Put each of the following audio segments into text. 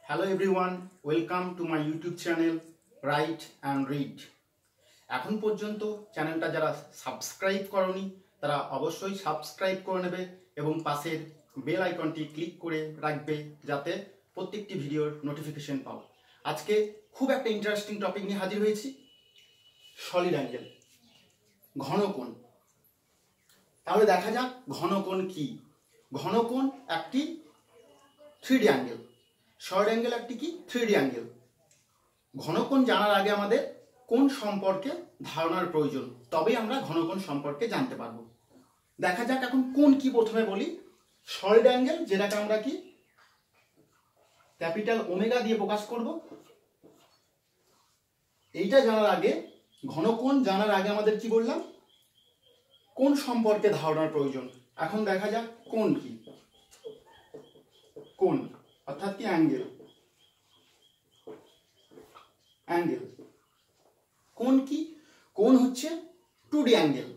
Hello everyone, welcome to my YouTube channel right and read. এখন পর্যন্ত চ্যানেলটা যারা সাবস্ক্রাইব করনি তারা অবশ্যই সাবস্ক্রাইব করে নেবে এবং পাশের বেল আইকনটি ক্লিক করে রাখবে যাতে প্রত্যেকটি ভিডিওর নোটিফিকেশন পাও। আজকে খুব একটা ইন্টারেস্টিং টপিক নিয়ে হাজির হয়েছি, সলিড অ্যাঙ্গেল, ঘনকোণ। তাহলে দেখা যাক ঘনকোণ কি। ঘনকোণ একটি 3D অ্যাঙ্গেল, শর্ট অ্যাঙ্গেল একটি কি 3D অ্যাঙ্গেল। ঘনকোণ জানার আগে আমাদের কোণ সম্পর্কে ধারণার প্রয়োজন, তবেই আমরা ঘনকোণ সম্পর্কে জানতে পারবো। দেখা যাক এখন কোণ কি প্রথমে বলি। সলিড অ্যাঙ্গেল, যেটাকে আমরা কি ক্যাপিটাল ওমেগা দিয়ে প্রকাশ করব, এইটা জানার আগে, ঘনকোণ জানার আগে আমাদের কি বললাম, কোণ সম্পর্কে ধারণার প্রয়োজন। এখন দেখা যাক কোণ কি। কোণ অর্থাৎ কি অ্যাঙ্গেল। অ্যাঙ্গেল কোণ কি? কোণ হচ্ছে 2D অ্যাঙ্গেল।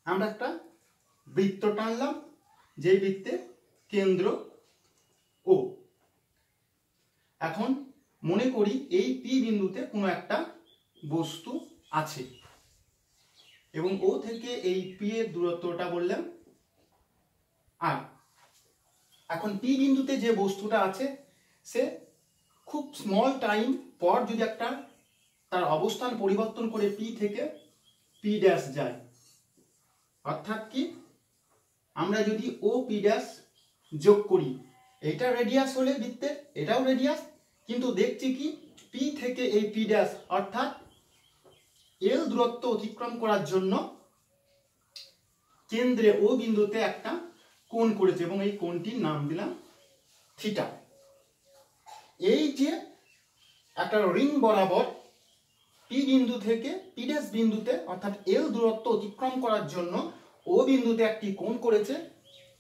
আমরা একটা বৃত্ত টানলাম, যে বৃত্তে কেন্দ্র ও। এখন মনে করি এই পি বিন্দুতে কোনো একটা বস্তু আছে এবং ও থেকে এই পি এর দূরত্বটা বললাম আর। এখন পি বিন্দুতে যে বস্তুটা আছে সে খুব স্মল টাইম পর যদি একটা তার অবস্থান পরিবর্তন করে পি থেকে পি ড্যাশ যায়, অর্থাৎ কি আমরা যদি ও পি ড্যাশ যোগ করি, এটা রেডিয়াস হলে বৃত্তের, এটাও রেডিয়াস, কিন্তু দেখছি কি পি থেকে এই পি ড্যাশ অর্থাৎ এল দূরত্ব অতিক্রম করার জন্য কেন্দ্রে ও বিন্দুতে একটা কোণ করেছে এবং এই কোণটির নাম দিলাম থিটা। এই যে একটা রিং বরাবর পি বিন্দু থেকে পি ড্যাশ বিন্দুতে অর্থাৎ এল দূরত্ব অতিক্রম করার জন্য ও বিন্দুতে একটি কোণ করেছে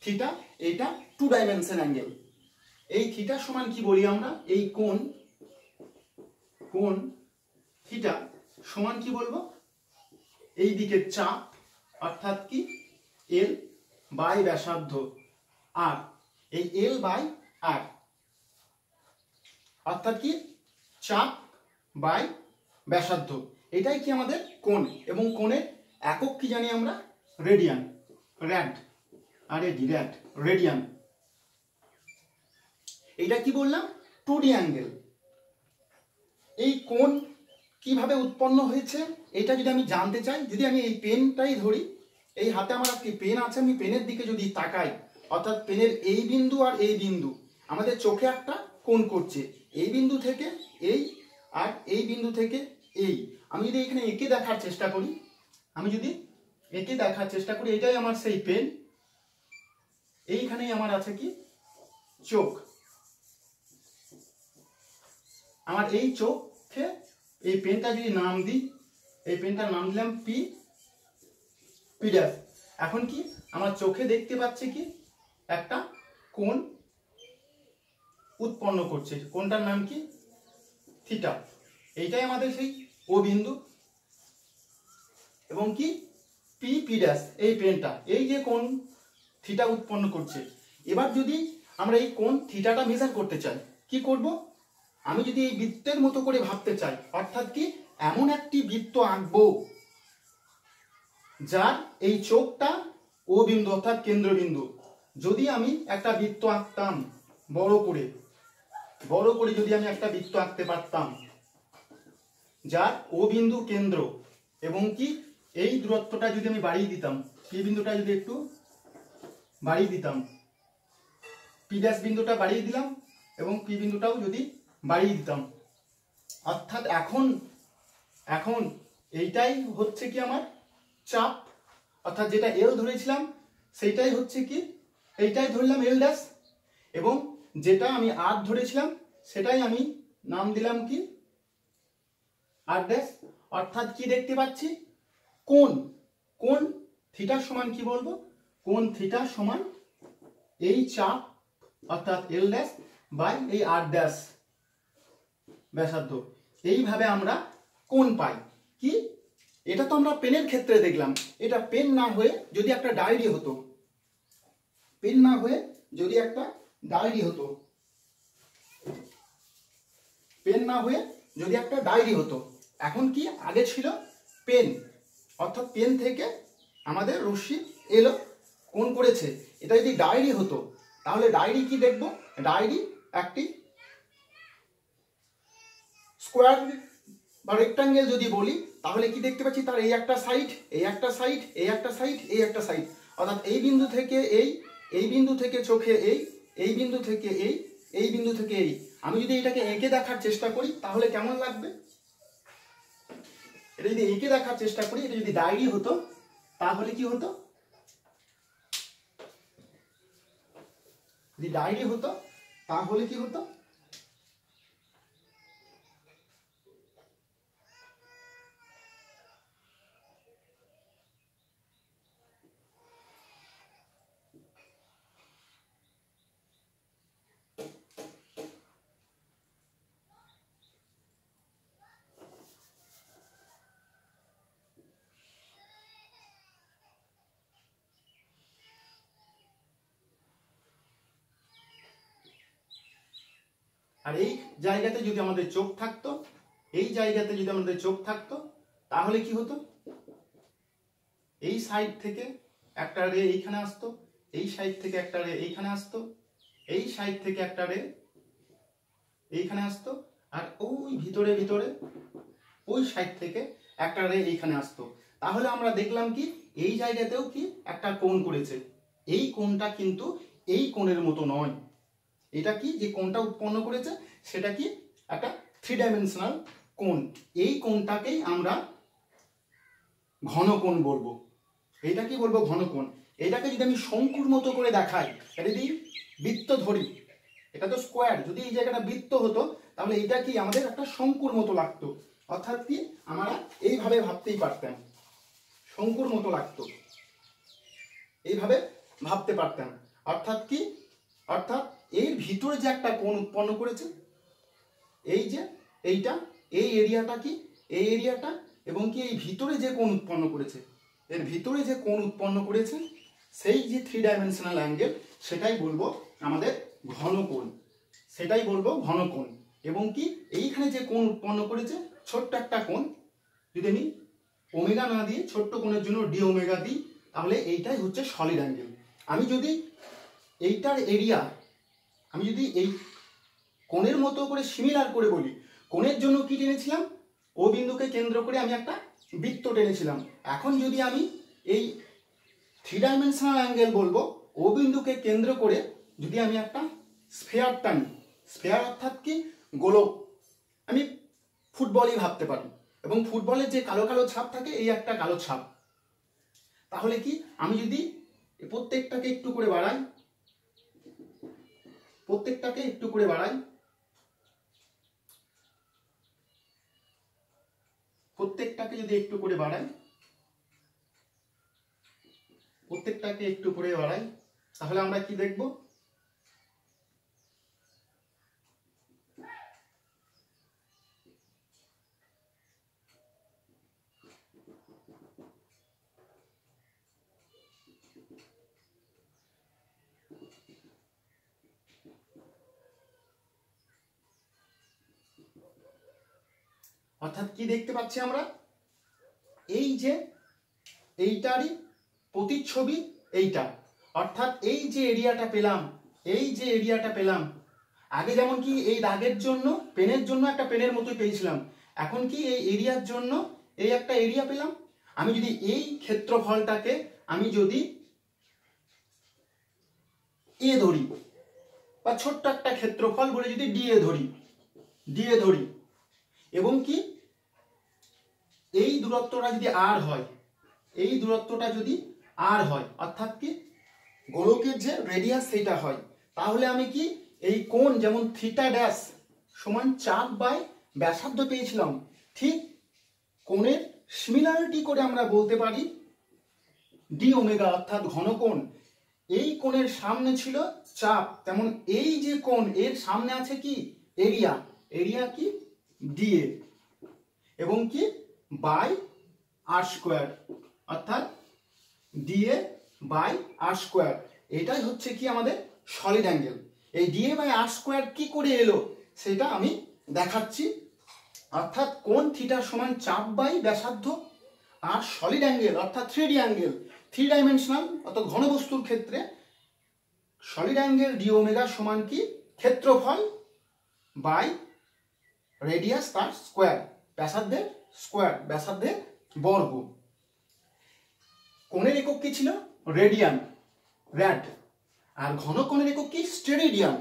থিটা, এইটা 2 ডাইমেনশন অ্যাঙ্গেল। এই থিটা সমান কি বলি আমরা, এই কোণ থিটা সমান কি বলবো, এই দিকে চাপ অর্থাৎ কি এল বাই ব্যাসার্ধ আর, এই এল বাই আর অর্থাৎ কি চাপ বাই ব্যাসার্ধ, এটাই কি আমাদের কোণ। এবং কোণের একক কি জানি আমরা, রেডিয়ান, র্যাড আর এডি র্যাড, রেডিয়ান। এটা কি বললাম 2D অ্যাঙ্গেল। এই কোণ কিভাবে উৎপন্ন হয়েছে এটা যদি আমি জানতে চাই, যদি আমি এই পেনটাই ধরি, এই হাতে আমার একটি পেন আছে, আমি পেনের দিকে যদি তাকাই, অর্থাৎ পেনের এই বিন্দু আর এই বিন্দু আমাদের চোখে একটা কোণ করছে, এই বিন্দু থেকে এই আর এই বিন্দু থেকে এই। আমি যদি এখানে এঁকে দেখার চেষ্টা করি, এটাই আমার সেই পেন, এইখানেই আমার আছে কি চোখ। আমার এই চোখে এই পেনটা যদি নাম দিই, এই পেনটার নাম দিলাম পি ড্যাশ। এখন কি আমার চোখে দেখতে পাচ্ছে কি একটা কোণ উৎপন্ন করছে, কোণটার নাম কি থিটা। এইটাই আমাদের সেই ও বিন্দু এবং কি পি ড্যাশ, এই পেনটা এই যে কোণ থিটা উৎপন্ন করছে। এবার যদি আমরা এই কোণ থিটাটা মেজার করতে চাই, কি করব, আমি যদি এই বৃত্তের মতো করে ভাবতে চাই, অর্থাৎ কি এমন একটি বৃত্ত আঁকবো যার এই চোখটা ও বিন্দু অর্থাৎ কেন্দ্রবিন্দু। যদি আমি একটা বৃত্ত আঁকতাম বড় করে যদি আমি একটা বৃত্ত আঁকতে পারতাম যার ও বিন্দু কেন্দ্র এবং কি এই দূরত্বটা যদি আমি বাড়িয়ে দিতাম, পি বিন্দুটা যদি একটু বাড়িয়ে দিতাম, পি ড্যাশ বিন্দুটা বাড়িয়ে দিলাম এবং পি বিন্দুটাও যদি বাড়িয়ে দিতাম, অর্থাৎ এখন এইটাই হচ্ছে কি আমার চাপ, অর্থাৎ যেটা এল ধরেছিলাম সেইটাই হচ্ছে কি, এইটাই ধরলাম এল ড্যাশ, এবং যেটা আমি আর ধরেছিলাম সেটাই আমি নাম দিলাম কি আর ড্যাশ। অর্থাৎ কি দেখতে পাচ্ছি, কোণ থিটার সমান কি বলবো, কোণ থিটা সমান এই চাপ অর্থাৎ এল ড্যাশ বাই এই আর ড্যাশ ব্যাসার্ধ। এইভাবে আমরা কোণ পাই। কি, এটা তো আমরা পেনের ক্ষেত্রে দেখলাম। এটা পেন না হয়ে যদি একটা ডায়েরি হতো, পেন না হয়ে যদি একটা ডায়েরি হতো, পেন না হয়ে যদি একটা ডায়েরি হতো, এখন কি আগে ছিল পেন, অর্থাৎ পেন থেকে আমাদের রশ্মি এলো, কোণ করেছে। এটা যদি ডায়েরি হতো তাহলে ডায়েরি কি দেখব, ডায়েরি একটি স্কোয়ার বা রেক্টাঙ্গেল যদি বলি তাহলে কি দেখতে পাচ্ছি, তার এই একটা সাইড, এই একটা সাইড, এই একটা সাইড, এই একটা সাইড, অর্থাৎ এই বিন্দু থেকে এই বিন্দু থেকে চোখে এই বিন্দু থেকে এই বিন্দু থেকে এই। আমি যদি এটাকে এঁকে দেখার চেষ্টা করি তাহলে কেমন লাগবে? এটা যদি এঁকে দেখার চেষ্টা করি, এটা যদি ডায়েরি হতো তাহলে কি হতো, যদি ডায়েরি হতো তাহলে কি হতো, আর এই জায়গাতে যদি আমাদের চোখ থাকতো, এই জায়গাতে যদি আমাদের চোখ থাকতো তাহলে কি হতো, এই সাইড থেকে একটা রে এইখানে আসতো, এই সাইড থেকে একটা রে এইখানে আসতো, এই সাইড থেকে একটা রে এইখানে আসতো, আর ওই ভিতরে ভিতরে ওই সাইড থেকে একটা রে এইখানে আসতো। তাহলে আমরা দেখলাম কি এই জায়গাতেও কি একটা কোণ করেছে। এই কোণটা কিন্তু এই কোণের মতো নয়। এটা কি, যে কোণটা উৎপন্ন করেছে সেটা কি একটা 3 ডাইমেনশনাল কোণ। এই কোণটাকেই আমরা ঘন কোণ বলবো। এইটা কি বলবো, ঘন কোণ। এটাকে যদি আমি শঙ্কুর মতো করে দেখাই, এটা যদি বৃত্ত ধরি, এটা তো স্কোয়ার, যদি এই জায়গাটা বৃত্ত হতো তাহলে এটা কি আমাদের একটা শঙ্কুর মতো লাগতো, অর্থাৎ কি আমরা এইভাবে ভাবতেই পারতাম, শঙ্কুর মতো লাগতো, এইভাবে ভাবতে পারতাম। অর্থাৎ কি, অর্থাৎ এর ভিতরে যে একটা কোণ উৎপন্ন করেছে, এই যে এইটা, এই এরিয়াটা কি, এই এরিয়াটা, এবং কি এই ভিতরে যে কোণ উৎপন্ন করেছে, এর ভিতরে যে কোণ উৎপন্ন করেছে সেই যে 3 ডাইমেনশনাল অ্যাঙ্গেল, সেটাই বলবো আমাদের ঘন কোণ, সেটাই বলবো ঘন কোণ। এবং কি এইখানে যে কোণ উৎপন্ন করেছে ছোট্ট একটা কোণ, যদি আমি ওমেগা না দিয়ে ছোট্ট কোণের জন্য ডি ওমেগা দিই তাহলে এইটাই হচ্ছে সলিড অ্যাঙ্গেল। আমি যদি এইটার এরিয়া, আমি যদি এই কোণের মতো করে সিমিলার করে বলি, কোণের জন্য কি টেনেছিলাম, ও বিন্দুকে কেন্দ্র করে আমি একটা বৃত্ত টেনেছিলাম। এখন যদি আমি এই 3 ডাইমেনশনাল অ্যাঙ্গেল বলবো, ও বিন্দুকে কেন্দ্র করে যদি আমি একটা স্ফেয়ার টানি, স্ফেয়ার অর্থাৎ কি গোলক, আমি ফুটবলই ভাবতে পারি, এবং ফুটবলের যে কালো কালো ছাপ থাকে এই একটা কালো ছাপ, তাহলে কি আমি যদি প্রত্যেকটাকে একটু করে বাড়াই, প্রত্যেকটাকে একটু করে বাড়াই, প্রত্যেকটাকে যদি একটু করে বাড়াই, প্রত্যেকটাকে একটু করে বাড়াই, তাহলে আমরা কি দেখব, অর্থাৎ কি দেখতে পাচ্ছি আমরা, এই যে এইটারই প্রতিচ্ছবি এইটা, অর্থাৎ এই যে এরিয়াটা পেলাম, এই যে এরিয়াটা পেলাম, আগে যেমন কি এই দাগের জন্য পেনের জন্য একটা পেনের মতোই পেয়েছিলাম, এখন কি এই এরিয়ার জন্য এই একটা এরিয়া পেলাম। আমি যদি এই ক্ষেত্রফলটাকে আমি যদি এ ধরি, বা ছোট্ট একটা ক্ষেত্রফল বলে যদি ডিএ ধরি, ডিএ ধরি, এবং কি এই দূরত্বটা যদি আর হয়, এই দূরত্বটা যদি আর হয়, অর্থাৎ কি গোলকের যে রেডিয়াস সেটা হয়, তাহলে আমি কি এই কোণ যেমন থিটা ড্যাশ সমান চাপ বাই ব্যাসার্ধ পেয়েছিলাম, ঠিক কোণের সিমিলারিটি করে আমরা বলতে পারি ডি ওমেগা, অর্থাৎ ঘন কোণ। এই কোণের সামনে ছিল চাপ, তেমন এই যে কোণ এর সামনে আছে কি এরিয়া, এরিয়া কি ডিএ, এবং কি বাই আর স্কোয়ার, অর্থাৎ ডিএ বাই আর স্কোয়ার। এটাই হচ্ছে কি আমাদের সলিড অ্যাঙ্গেল। এই ডিএ বাই আর স্কোয়ার কি করে এলো সেটা আমি দেখাচ্ছি। অর্থাৎ কোণ থিটা সমান চাপ বাই ব্যাসার্ধ, আর সলিড অ্যাঙ্গেল অর্থাৎ 3D অ্যাঙ্গেল, 3 ডাইমেনশনাল অর্থাৎ ঘনবস্তুর ক্ষেত্রে সলিড অ্যাঙ্গেল ডি ওমেগা সমান কি ক্ষেত্রফল বাই রেডিয়াস তার স্কোয়ার, ব্যাসার্ধের বর্গ। কোণের একক কি ছিল? রেডিয়ান, র্যাড। আর ঘন কোণের একক কি? স্টেরেডিয়ান।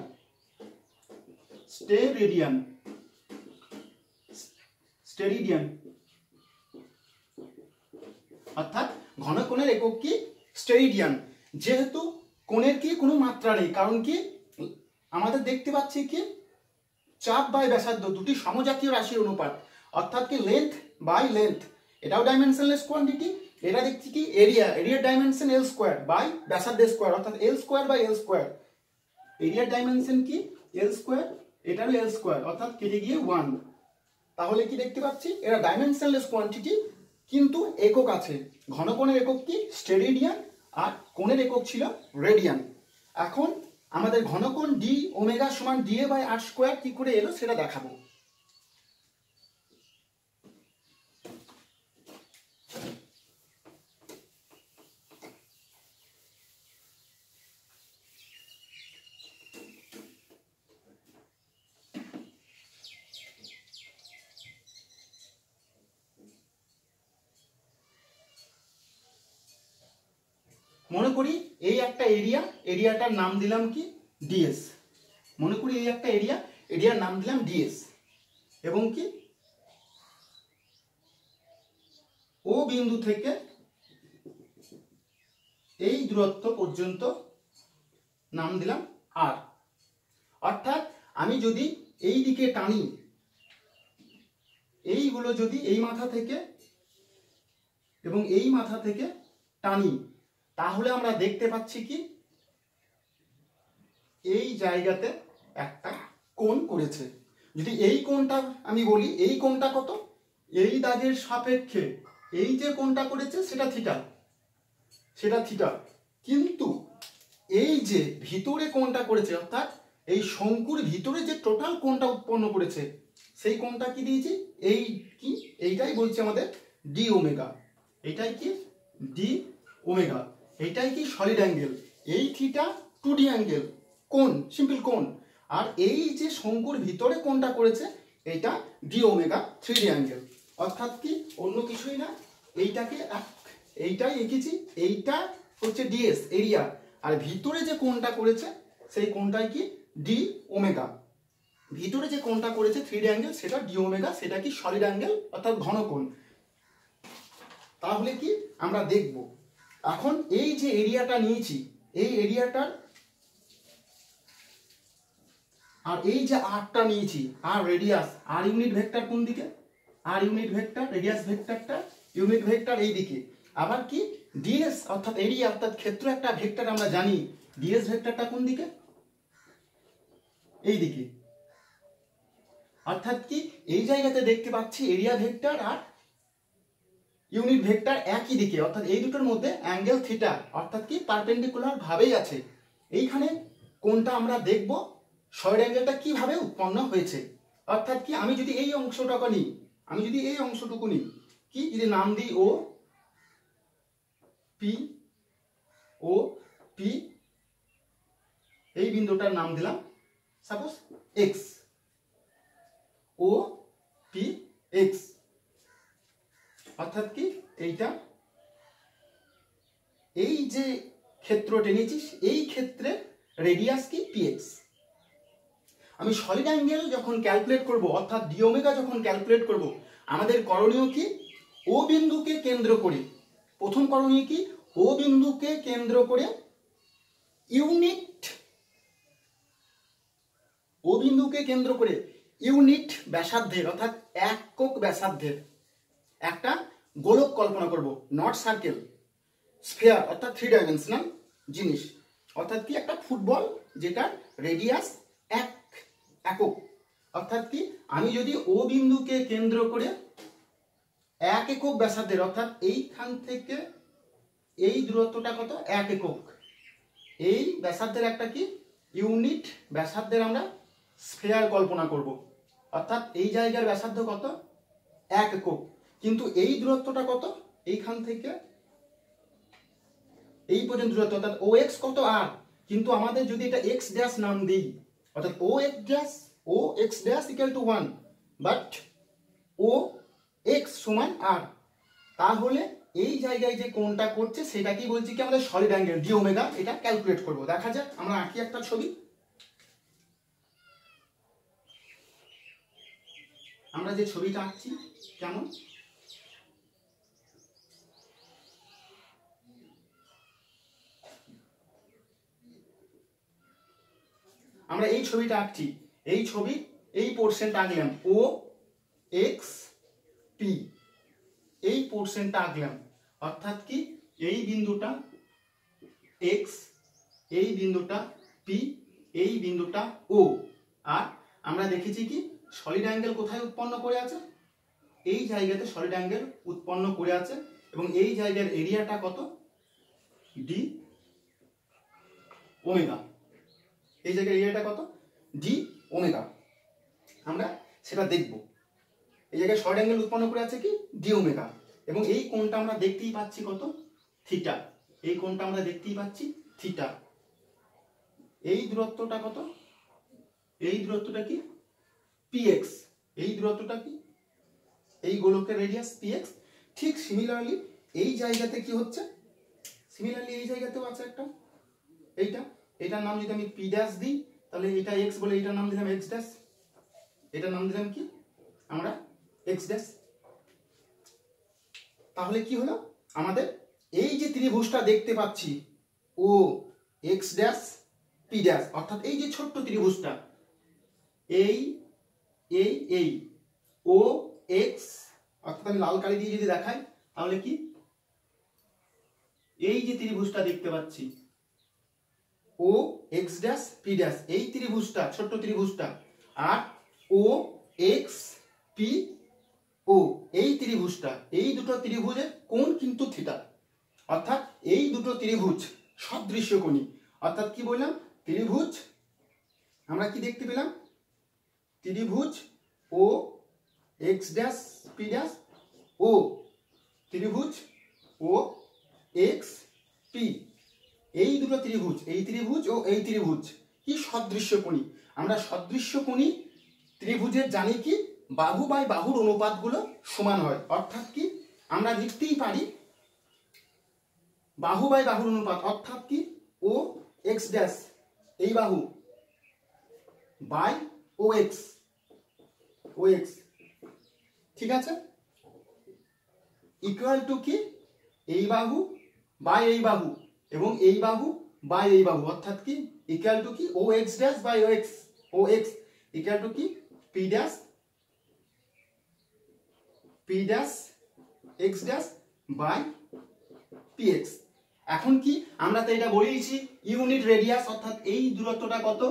অর্থাৎ ঘন কোণের একক কি? স্টেরেডিয়ান। যেহেতু কোণের কি কোনো মাত্রা নেই, কারণ কি আমাদের দেখতে পাচ্ছি কি চাপ বাই ব্যাসার্ধ দুটি সমজাতীয় রাশির অনুপাত, অর্থাৎ কি লেন্থ বাই লেন্থ, এটাও ডাইমেনশনলেস কোয়ান্টিটি। এটা দেখছি কি এরিয়ার ডাইমেনশন এল স্কোয়ার বাই ব্যাসার্ধের স্কোয়ার, অর্থাৎ এল স্কোয়ার বাই এল স্কোয়ার। এরিয়ার ডাইমেনশন কি এল স্কোয়ার, এটারও এল স্কোয়ার, অর্থাৎ কেটে গিয়ে 1। তাহলে কি দেখতে পাচ্ছি এটা ডাইমেনশনলেস কোয়ান্টিটি, কিন্তু একক আছে। ঘন কোণের একক কি? স্টেরেডিয়ান, আর কোণের একক ছিল রেডিয়ান। এখন আমাদের ঘনকোণ ডি ওমেগা সমান ডিএ বাই আর স্কোয়ার কি করে এলো সেটা দেখাবো। মনে করি এই একটা এরিয়াটার নাম দিলাম কি ডিএস। মনে করি এই একটা এরিয়ার নাম দিলাম ডিএস, এবং কি ও বিন্দু থেকে এই দূরত্ব পর্যন্ত নাম দিলাম আর। অর্থাৎ আমি যদি এই দিকে টানি, এইগুলো যদি এই মাথা থেকে এবং এই মাথা থেকে টানি, তাহলে আমরা দেখতে পাচ্ছি কি এই জায়গাতে একটা কোণ করেছে। যদি এই কোণটা আমি বলি, এই কোণটা কত? এই দাগের সাপেক্ষে এই যে কোণটা করেছে সেটা থিটা। কিন্তু এই যে ভিতরে কোণটা করেছে, অর্থাৎ এই শঙ্কুর ভিতরে যে টোটাল কোণটা উৎপন্ন করেছে, সেই কোণটা কি দিয়েছি? এইটাই বলছে আমাদের ডি ওমেগা। এইটাই কি ডি ওমেগা। এইটাই কি সলিড অ্যাঙ্গেল। এই থিটা 2D অ্যাঙ্গেল, কোণ, সিম্পল কোণ। আর এই যে শঙ্কুর ভিতরে কোণটা করেছে এইটা ডি ওমেগা 3D অ্যাঙ্গেল। অর্থাৎ কি অন্য কিছুই না, এইটাই এঁকেছি। এইটা হচ্ছে ডিএস এরিয়া, আর ভিতরে যে কোণটা করেছে সেই কোণটাই কি ডি ওমেগা। ভিতরে যে কোণটা করেছে 3D অ্যাঙ্গেল সেটা ডি ওমেগা, সেটা কি সলিড অ্যাঙ্গেল অর্থাৎ ঘন কোণ। তাহলে কি আমরা দেখব এখন এই যে এরিয়াটা নিয়েছি, এই এরিয়াটার আর এই যে আরটা নিয়েছি, আর রেডিয়াস, আর ইউনিট ভেক্টর কোন দিকে? আর ইউনিট ভেক্টর, রেডিয়াস ভেক্টরটা ইউনিট ভেক্টর এই দিকে। আবার কি ডিএস অর্থাৎ এরিয়া অর্থাৎ ক্ষেত্র একটা ভেক্টর আমরা জানি, ডিএস ভেক্টরটা কোন দিকে? এই দিকে। অর্থাৎ কি এই জায়গাতে দেখতে পাচ্ছি এরিয়া ভেক্টর আর ইউনিট ভেক্টর একই দিকে, অর্থাৎ এই দুটোর মধ্যে অ্যাঙ্গেল থিটা, অর্থাৎ কি পারপেন্ডিকুলার ভাবেই আছে। এইখানে কোনটা আমরা দেখব সলিড অ্যাঙ্গেলটা কিভাবে উৎপন্ন হয়েছে। অর্থাৎ কি আমি যদি এই অংশটুকু নিই, কি যদি নাম দিই ও পি, এই বিন্দুটার নাম দিলাম suppose X, O P X. অর্থাৎ কি এইটা এই যে ক্ষেত্র টেনেছিস এই ক্ষেত্রে রেডিয়াস কি পিএক্স। আমি সলিড অ্যাঙ্গেল যখন ক্যালকুলেট করব, অর্থাৎ ডি ওমেগা যখন ক্যালকুলেট করব, আমাদের করণীয় কি ও বিন্দুকে কেন্দ্র করে, প্রথম করণীয় কি ও বিন্দুকে কেন্দ্র করে ইউনিট ব্যাসার্ধের অর্থাৎ একক ব্যাসার্ধের একটা গোলক কল্পনা করব, নট সার্কেল, স্ফিয়ার অর্থাৎ 3 ডাইমেনশনাল জিনিস। অর্থাৎ কি একটা ফুটবল যেটা রেডিয়াস একক। অর্থাৎ কি আমি যদি ও বিন্দুকে কেন্দ্র করে 1 একক ব্যাসার্ধের, অর্থাৎ এইখান থেকে এই দূরত্বটা কত, 1 একক। এই ব্যাসার্ধের একটা কি ইউনিট ব্যাসার্ধের আমরা স্ফেয়ার কল্পনা করব, অর্থাৎ এই জায়গার ব্যাসার্ধ কত, 1 একক। কিন্তু এই দূরত্বটা কত, এইখান থেকে এই পর্যন্ত দূরত্ব, অর্থাৎ ও এক্স কত আর। কিন্তু আমাদের যদি এটা এক্স ড্যাশ নাম দিই, অর্থাৎ O x dash equal to 1, but O x সমান আর, তাহলে এই জায়গায় যে কোণটা করছে সেটা কি বলছি কি আমাদের সলিড অ্যাঙ্গেল ডি ওমেগা। এটা ক্যালকুলেট করব। দেখা যাক, আমরা আঁকি একটা ছবি। আমরা যে ছবিটা আঁকছি কেমন, আমরা এই ছবিটা আঁকছি, এই ছবি এই পোর্শনটা আঁকলাম ও এক্স পি, এই পোর্শনটা আঁকলাম, অর্থাৎ কি এই বিন্দুটা এক্স, এই বিন্দুটা পি, এই বিন্দুটা ও। আর আমরা দেখেছি কি সলিড অ্যাঙ্গেল কোথায় উৎপন্ন করে আছে, এই জায়গাতে সলিড অ্যাঙ্গেল উৎপন্ন করে আছে, এবং এই জায়গার এরিয়াটা কত, ডি ওমেগা। এই জায়গার এরিয়াটা কত, ডি ওমেগা। আমরা সেটা দেখব। এই জায়গায় সলিড অ্যাঙ্গেল উৎপন্ন করে আছে কি ডি ওমেগা, এবং এই কোণটা আমরা দেখতেই পাচ্ছি কত, থিটা। এই কোণটা আমরা দেখতেই পাচ্ছি থিটা। এই দূরত্বটা কত, এই দূরত্বটা কি পিএক্স, এই দূরত্বটা কি এই গোলকের রেডিয়াস পিএক্স। ঠিক সিমিলারলি এই জায়গাতে কি হচ্ছে, সিমিলারলি এই জায়গাতেও আছে একটা, এইটা, এটার নাম যদি আমি পি ড্যাশ দিই, তাহলে এটা এক্স বলে এটার নাম দিলাম এক্স ড্যাশ, এটার নাম দিলাম কি আমরা এক্স ড্যাশ। তাহলে কি হলো, আমাদের এই যে ত্রিভুজটা দেখতে পাচ্ছি ও এক্স ড্যাশ পি ড্যাশ, অর্থাৎ এই যে ছোট্ট ত্রিভুজটা, এই এই এই ও এক্স, অর্থাৎ আমি লাল কালি দিয়ে যদি দেখাই তাহলে কি এই যে ত্রিভুজটা দেখতে পাচ্ছি ও এক্স ড্যাশ পি ড্যাশ, এই ত্রিভুজটা ছোট্ট ত্রিভুজটা, আর ও এক্স পি ও এই ত্রিভুজটা, এই দুটো ত্রিভুজের কোণ কিন্তু থিটা, অর্থাৎ এই দুটো ত্রিভুজ সদৃশ্যকোণী। অর্থাৎ কি বললাম, ত্রিভুজ আমরা কি দেখতে পেলাম, ত্রিভুজ ও x dash P dash O ত্রিভুজ ও এক্স পি, এই দুটো ত্রিভুজ, এই ত্রিভুজ ও এই ত্রিভুজ কি সদৃশ্যকোণী। আমরা সদৃশ্যকোণী ত্রিভুজের জানি কি বাহু বাই বাহুর অনুপাতগুলো সমান হয়, অর্থাৎ কি আমরা লিখতেই পারি বাহু বাই বাহুর অনুপাত, অর্থাৎ কি ও এক্স ড্যাশ এই বাহু by O x, O X, ঠিক আছে, ইকুয়াল টু কি এই বাহু বাই এই বাহু এবং এই বাহু বাই এই বাহু, অর্থাৎ কি equal to k O x dash by O x, O x equal to k P dash x dash by P x. এখন কি আমরা তো এটা বলেইছি ইউনিট রেডিয়াস, অর্থাৎ এই দূরত্বটা কত,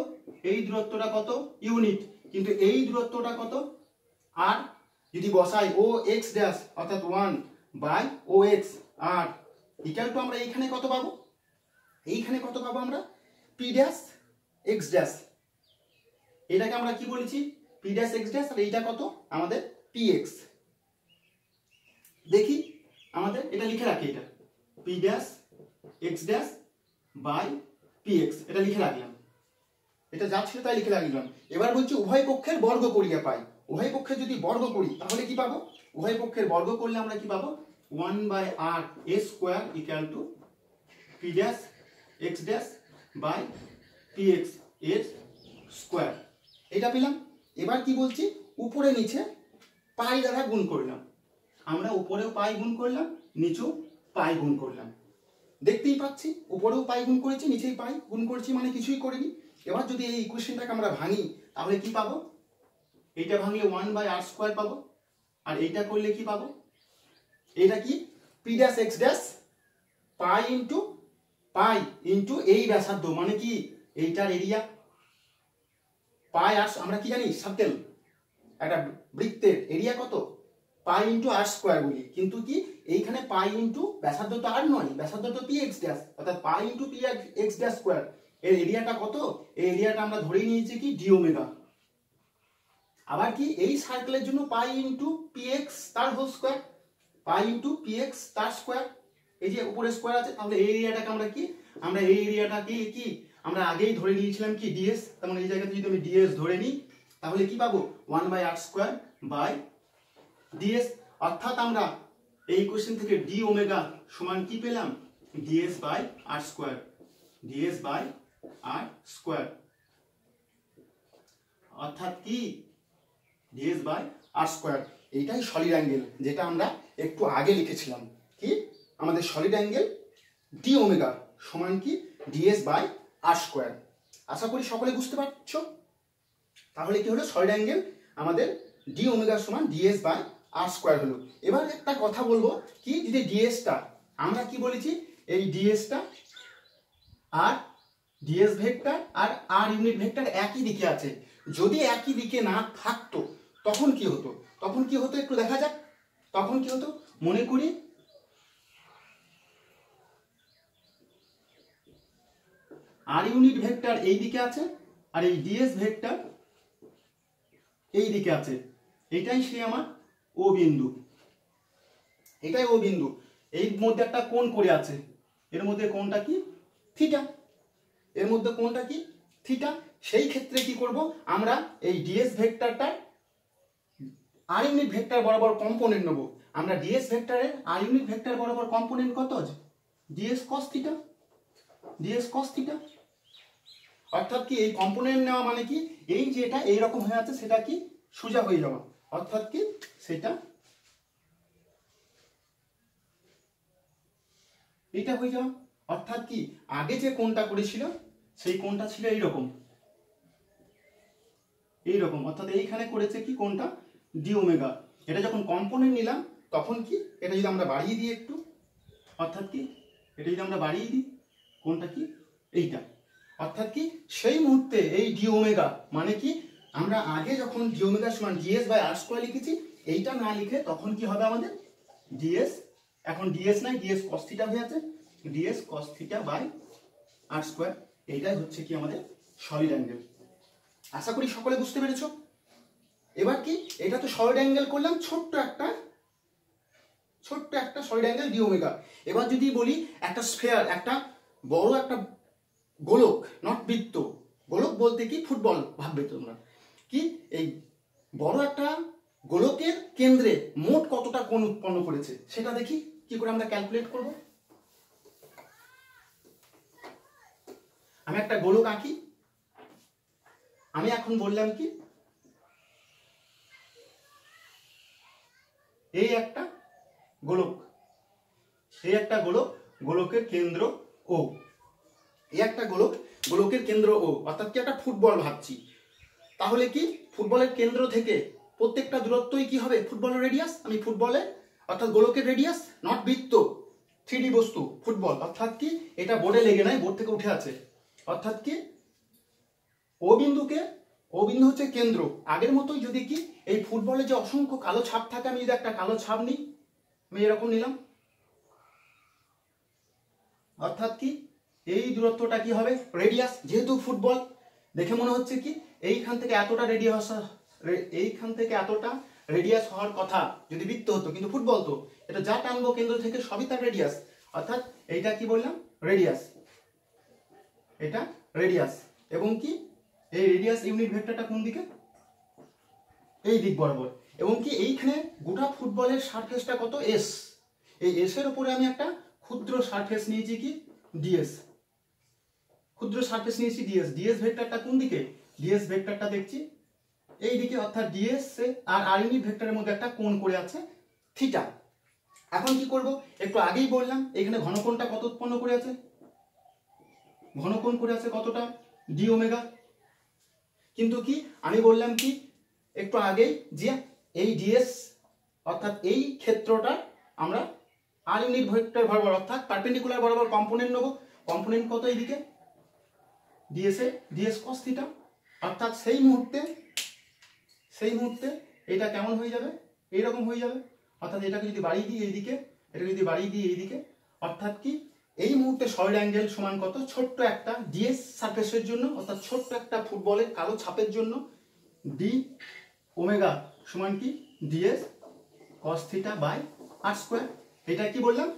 এই দূরত্বটা কত ইউনিট, কিন্তু এই দূরত্বটা কত, আর যদি বসাই ও এক্স ড্যাশ অর্থাৎ 1 বাই ও এক্স আর ইকুয়াল টু আমরা এইখানে কত পাবো, এইখানে কত পাবো আমরা পি ড্যাশ এক্স ড্যাশ, এটাকে আমরা কি বলেছি পি ড্যাশ এক্স ড্যাশ, আর এইটা কত আমাদের পি এক্স। দেখি আমাদের এটা লিখে রাখি, এটা P dash x dash by P X, এটা লিখে রাখলাম, এটা যা ছিল তাই লিখে রাখলাম। এবার বলছি উভয় পক্ষের বর্গ করিয়া পাই, উভয় পক্ষের যদি বর্গ করি তাহলে কি পাবো, উভয় পক্ষের বর্গ করলে আমরা কি পাবো 1 বাই আর এ square equal to P dash x dash by P X এর স্কোয়ার, এটা পেলাম। এবার কি বলছি উপরে নিচে পাই দ্বারা গুণ করলাম, আমরা উপরেও পাই গুণ করলাম, নিচেও পাই গুণ করলাম, দেখতেই পাচ্ছি উপরেও পাই গুণ করেছি, নিচেই পাই গুণ করেছি, মানে কিছুই করিনি। এবার যদি এই ইকুয়েশনটাকে আমরা ভাঙি তাহলে কি পাবো, এইটা ভাঙলে 1 বাই আর স্কোয়ার পাবো, আর এইটা করলে কি পাবো, এটা কি P dash x dash pi into এই ব্যাসার্ধ, মানে কি এইটার এরিয়া পাই, আর আমরা কি জানি সার্কেল, একটা বৃত্তের এরিয়া কত পাই ইন্টু আর স্কোয়ার বলি, কিন্তু কি এইখানে পাই ইন্টু ব্যাসার্ধ তো আর নয়, ব্যাসার্ধ তো পি এক্স ড্যাশ, অর্থাৎ পাই into P x dash square. এর এরিয়াটা কত? এই এরিয়াটা আমরা ধরেই নিয়েছি কি ডি ওমেগা। আবার কি এই সার্কেলের জন্য পাই ইন্টু পি এক্স তার whole square, pi into P X তার স্কোয়ার, এই যে উপরে স্কোয়ার আছে। তাহলে এই এরিয়াটাকে আমরা কি, আমরা এই এরিয়াটাকে কি আমরা আগেই ধরে নিয়েছিলাম কি ডিএস। তার মানে এই জায়গাতে যদি আমি ডিএস ধরে নিই তাহলে কি পাবো? 1/r square by DS. অর্থাৎ আমরা এই কোশ্চেন থেকে ডি ওমেগা সমান কি পেলাম? DS by R square, dS by R square. অর্থাৎ কি ডিএস বাই আর স্কোয়ার। এইটাই সলিড অ্যাঙ্গেল, যেটা আমরা একটু আগে লিখেছিলাম। কি আমাদের সলিড অ্যাঙ্গেল ডি ওমেগা সমান কি ডিএস বাই আর স্কোয়ার। আশা করি সকলে বুঝতে পারছো। তাহলে কি হলো? সলিড অ্যাঙ্গেল আমাদের ডি ওমেগা সমান ডিএস বাই আর স্কোয়ার হলো। এবার একটা কথা বলবো কি, যদি ডিএসটা আমরা কি বলেছি, এই ডিএসটা আর ডিএস ভেক্টর আর আর ইউনিট ভেক্টর একই দিকে আছে। যদি একই দিকে না থাকতো তখন কি হতো? তখন কি হতো একটু দেখা যাক। তখন কি হতো মনে করি, আর ইউনিট ভেক্টর এই দিকে আছে আর এই ডিএস ভেক্টর এই দিকে আছে। এটাই সে আমার ও বিন্দু, এটাই ও বিন্দু। এই মধ্যে একটা কোণ করে আছে, এর মধ্যে কোণটা কি? থিটা। এর মধ্যে কোণটা কি? থিটা। সেই ক্ষেত্রে কি করব? আমরা এই ডিএস ভেক্টরটা আর ইউনিট ভেক্টর বরাবর কম্পোনেন্ট নেব। আমরা ডিএস ভেক্টরের আর ইউনিট ভেক্টর বরাবর কম্পোনেন্ট কত আছে? DS cos theta, DS cos theta. অর্থাৎ কি এই কম্পোনেন্ট নেওয়া মানে কি, এই যেটা এইরকম হয়ে আছে সেটা কি সোজা হয়ে যাওয়া, অর্থাৎ কি সেটা এটা হয়ে যাওয়া। অর্থাৎ কি আগে যে কোণটা করেছিল সেই কোণটা ছিল এইরকম, এইরকম। অর্থাৎ এইখানে করেছে কি কোণটা ডি ওমেগা। এটা যখন কম্পোনেন্ট নিলাম তখন কি এটা যদি আমরা বাড়িয়ে দিই একটু, অর্থাৎ কি এটা যদি আমরা বাড়িয়ে দিই কোণটা কি এইটা, অর্থাৎ কি সেই মুহূর্তে এই ডি ওমেগা মানে কি আমরা আগে যখন ডি ওমেগা সমান ডিএস বাই আর স্কোয়ার লিখেছি, এইটা না লিখে তখন কি হবে আমাদের ডিএস, এখন ডিএস নাই ডিএস কস থিটা হয়ে আছে, dS cos theta by R square. এইটাই হচ্ছে কি আমাদের সলিড অ্যাঙ্গেল। আশা করি সকলে বুঝতে পেরেছো। এবার কি এটা তো সলিড অ্যাঙ্গেল করলাম, ছোট্ট একটা সলিড অ্যাঙ্গেল ডি ওমেগা। এবার যদি বলি একটা স্ফেয়ার, একটা বড় একটা গোলক, নট বৃত্ত, গোলক বলতে কি ফুটবল ভাববে তোমরা, কি এই বড় একটা গোলকের কেন্দ্রে মোট কতটা কোণ উৎপন্ন করেছে সেটা দেখি কি করে আমরা ক্যালকুলেট করব। আমি একটা গোলক আঁকি। আমি এখন বললাম কি এই একটা গোলক, এই একটা গোলক, গোলকের কেন্দ্র ও, এই একটা গোলক, গোলকের কেন্দ্র ও, অর্থাৎ কি একটা ফুটবল ভাবছি। তাহলে কি ফুটবলের কেন্দ্র থেকে প্রত্যেকটা দূরত্বই কি হবে ফুটবলের রেডিয়াস। আমি ফুটবলে অর্থাৎ গোলকের রেডিয়াস, নট বৃত্ত, 3D বস্তু ফুটবল, অর্থাৎ কি এটা বোর্ডে লেগে নাই, বোর্ড থেকে উঠে আছে। অর্থাৎ কি ও বিন্দুকে, ও বিন্দু হচ্ছে কেন্দ্র। আগের মতোই যদি কি এই ফুটবলে যে অসংখ্য কালো ছাপ থাকে, আমি যদি একটা কালো ছাপ নিই, আমি এরকম নিলাম, অর্থাৎ কি এই দূরত্বটা কি হবে রেডিয়াস। যেহেতু ফুটবল দেখে মনে হচ্ছে কি এইখান থেকে এতটা রেডিয়াস, এইখান থেকে এতটা রেডিয়াস হওয়ার কথা যদি বৃত্ত হতো, কিন্তু ফুটবল তো এটা যা টানবো কেন্দ্র থেকে সবই তার রেডিয়াস। অর্থাৎ এইটা কি বললাম রেডিয়াস, এটা রেডিয়াস। এবং কি এই রেডিয়াস ইউনিট ভেক্টরটা কোন দিকে? এই দিক বরাবর। এবং কি এইখানে গোটা ফুটবলের সারফেসটা কত? এস। এই এস এর উপরে আমি একটা ক্ষুদ্র সারফেস নিয়েছি কি ডিএস, ক্ষুদ্র সারফেস নিয়েছি ডিএস। ডিএস ভেক্টরটা কোন দিকে? ডিএস ভেক্টরটা দেখছি এই দিকে, অর্থাৎ ডিএস আর আর ইউনিট ভেক্টরের মধ্যে একটা কোণ করে আছে থিটা। এখন কি করব? একটু আগেই বললাম এখানে ঘনকোণটা কত উৎপন্ন করে আছে, ঘনকোণ করে আছে কতটা? D omega. কিন্তু কি আমি বললাম কি একটু আগেই যে এই ডিএস অর্থাৎ এই ক্ষেত্রটা আমরা আর ইউনিট ভেক্টর বরাবর অর্থাৎ পারপেন্ডিকুলার বরাবর কম্পোনেন্ট নেব। কম্পোনেন্ট কত এইদিকে? ডিএস এ ডিএস কস থিটা। অর্থাৎ সেই মুহূর্তে এটা কেমন হয়ে যাবে? এইরকম হয়ে যাবে। অর্থাৎ এটাকে যদি বাড়িয়ে দিই এইদিকে, এটাকে যদি বাড়িয়ে দিই এইদিকে, অর্থাৎ কি এই মুহূর্তে সলিড অ্যাঙ্গেল সমান কত, ছোট্ট একটা ডিএস সারফেসের জন্য, অর্থাৎ ছোট্ট একটা ফুটবলের কালো ছাপের জন্য ডি ওমেগা সমান কি dS cos theta by R square. এটা কি বললাম,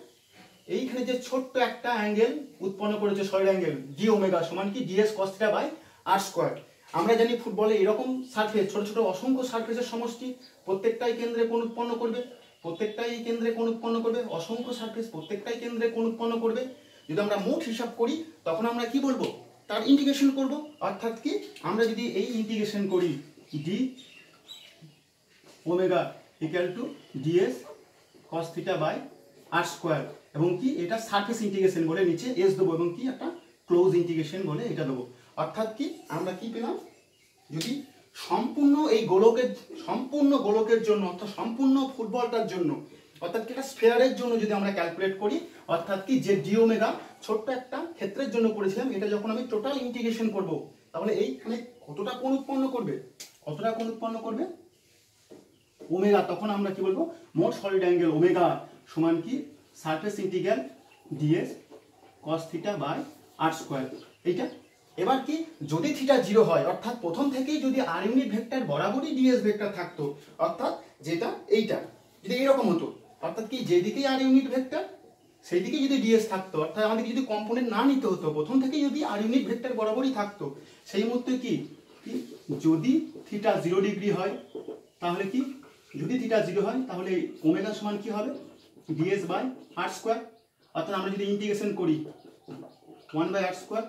এইখানে যে ছোট্ট একটা অ্যাঙ্গেল উৎপন্ন করেছে সলিড অ্যাঙ্গেল ডি ওমেগা সমান কি dS cos theta by R square. আমরা জানি ফুটবলে এরকম সারফেস, ছোট ছোট অসংখ্য সারফেসের সমষ্টি, প্রত্যেকটাই কেন্দ্রে কোণ উৎপন্ন করবে, প্রত্যেকটাই এই কেন্দ্রে কোণ উৎপন্ন করবে, অসংখ্য সারফেস প্রত্যেকটাই কেন্দ্রে কোণ উৎপন্ন করবে। যদি আমরা মোট হিসাব করি তখন আমরা কি বলবো, তার ইন্টিগ্রেশন করব। অর্থাৎ কি আমরা যদি এই ইন্টিগ্রেশন করি d omega equal to dS cos theta by R square, এবং কি এটা সারফেস ইন্টিগ্রেশন বলে নিচে এস দেবো, এবং কি একটা ক্লোজ ইন্টিগ্রেশন বলে এটা দেবো। অর্থাৎ কি আমরা কি পেলাম, যদি সম্পূর্ণ এই সম্পূর্ণ গোলকের জন্য, অর্থাৎ সম্পূর্ণ ফুটবলটার জন্য, অর্থাৎ কি একটা স্ফেয়ারের জন্য যদি আমরা ক্যালকুলেট করি, অর্থাৎ কি যে ডি ওমেগা ছোট্ট একটা ক্ষেত্রের জন্য করেছিলাম, এটা যখন আমি টোটাল ইন্টিগ্রেশন করব, তাহলে এইখানে কতটা কোণ উৎপন্ন করবে, কতটা কোণ উৎপন্ন করবে ওমেগা, তখন আমরা কি বলবো, মোট সলিড অ্যাঙ্গেল ওমেগা সমান কি surface integral dS cos theta by R square. এইটা এবার কি যদি থিটা 0 হয়, অর্থাৎ প্রথম থেকেই যদি আর ইউনিট ভেক্টর বরাবরই ডিএস ভেক্টর থাকতো, অর্থাৎ যেটা এইটা যদি এরকম হতো, অর্থাৎ কি যেদিকেই আর ইউনিট ভেক্টর সেই দিকে যদি ডিএস থাকতো, অর্থাৎ আমাদেরকে যদি কম্পোনেন্ট না নিতে হতো, প্রথম থেকেই যদি আর ইউনিট ভেক্টর বরাবরই থাকতো, সেই মুহূর্তে কি যদি থিটা 0 ডিগ্রি হয়, তাহলে কি যদি থিটা 0 হয় তাহলে ওমেগা সমান কি হবে ডিএস বাই আর স্কোয়ার। অর্থাৎ আমরা যদি ইন্টিগ্রেশন করি 1 বাই আর স্কোয়ার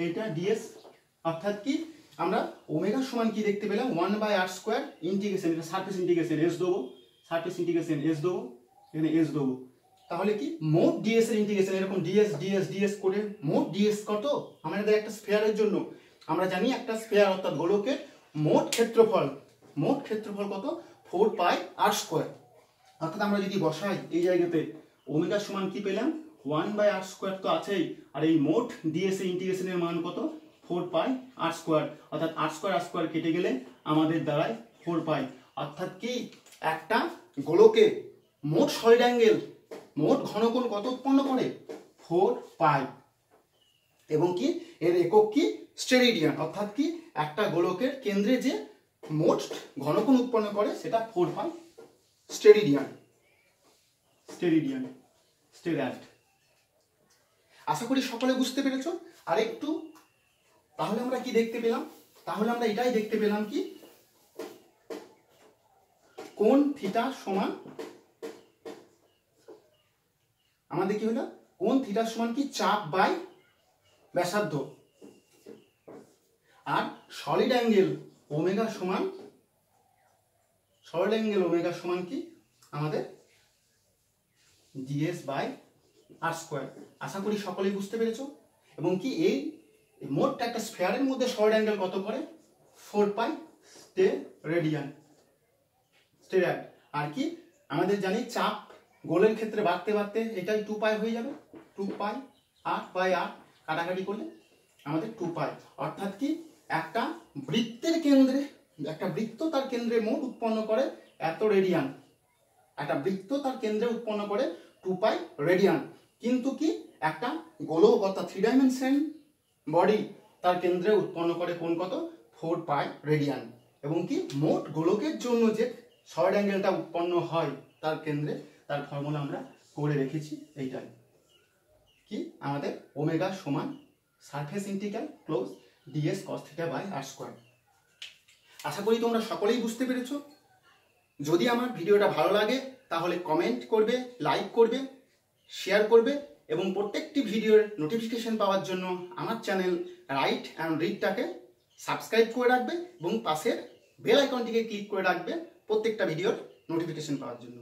এইটা ডিএস, অর্থাৎ কি আমরা ওমেগা সমান কি দেখতে পেলাম 1 বাই আর স্কোয়ার ইন্টিগ্রেশন, এটা সারফেস ইন্টিগ্রেশন এস দেবো, সারফেস ইন্টিগ্রেশন এস দেবো, এখানে এস দেবো, তাহলে কি মোট ডিএস এর ইন্টিগ্রেশন এরকম ডিএস ডিএস ডিএস করে মোট ডিএস কত আমাদের একটা স্ফিয়ারের জন্য। আমরা জানি একটা স্ফিয়ার অর্থাৎ গোলকের মোট ক্ষেত্রফল কত 4 পাই আর স্কোয়ার। অর্থাৎ আমরা যদি বসাই এই জায়গাতে ওমেগা সমান কি পেলাম 1 বাই আর স্কোয়ার তো আছেই, আর এই মোট ডিএস এর ইন্টিগ্রেশনের মান কত 4 পাই আর স্কোয়ার, অর্থাৎ আর স্কোয়ার কেটে গেলে আমাদের দাঁড়ায় 4 পাই। অর্থাৎ কি একটা গোলকে মোট সলিড অ্যাঙ্গেল মোট ঘনকোণ কত উৎপন্ন করে 4 পাই, এবং কি এর একক কি স্টেরেডিয়ান। অর্থাৎ কি একটা গোলকের কেন্দ্রে যে মোট ঘনকোণ উৎপন্ন করে সেটা 4 পাই স্টেরেডিয়ান। আশা করি সকলে বুঝতে পেরেছো। আর একটু তাহলে আমরা কি দেখতে পেলাম, তাহলে আমরা এটাই দেখতে পেলাম কি কোণ থিটা সমান আমাদের কি হলো কোণ থিটা সমান কি চাপ বাই ব্যাসার্ধ, আর সলিড অ্যাঙ্গেল ওমেগা সমান কি আমাদের ডিএস বাই আর স্কোয়ার। আশা করি সকলেই বুঝতে পেরেছো। এবং কি এই মোটটা একটা স্ফিয়ারের মধ্যে সলিড অ্যাঙ্গেল কত করে 4 পাই স্টেরেডিয়ান। আর কি আমাদের জানি চাপ গোলের ক্ষেত্রে বাড়তে বাড়তে এটাই 2 পাই হয়ে যাবে, 2 পাই আর বাই আর কাটাকাটি করলে আমাদের 2 পাই। অর্থাৎ কি একটা বৃত্তের কেন্দ্রে একটা বৃত্ত তার কেন্দ্রে মোট উৎপন্ন করে এত রেডিয়ান, একটা বৃত্ত তার কেন্দ্রে উৎপন্ন করে 2 পাই রেডিয়ান। কিন্তু কি একটা গোলক অর্থাৎ 3 ডাইমেনশন বডি তার কেন্দ্রে উৎপন্ন করে কোণ কত 4 পাই রেডিয়ান। এবং কি মোট গোলকের জন্য যে সলিড অ্যাঙ্গেলটা উৎপন্ন হয় তার কেন্দ্রে, তার ফর্মুলা আমরা করে রেখেছি এইটাই কি আমাদের ওমেগা সমান surface integral close ds cos theta by R square. আশা করি তোমরা সকলেই বুঝতে পেরেছো। যদি আমার ভিডিওটা ভালো লাগে তাহলে কমেন্ট করবে, লাইক করবে, শেয়ার করবে, এবং প্রত্যেকটি ভিডিওর নোটিফিকেশন পাওয়ার জন্য আমার চ্যানেল রাইট অ্যান্ড রিডটাকে সাবস্ক্রাইব করে রাখবে এবং পাশের বেল আইকনটিকে ক্লিক করে রাখবে প্রত্যেকটা ভিডিওর নোটিফিকেশন পাওয়ার জন্য।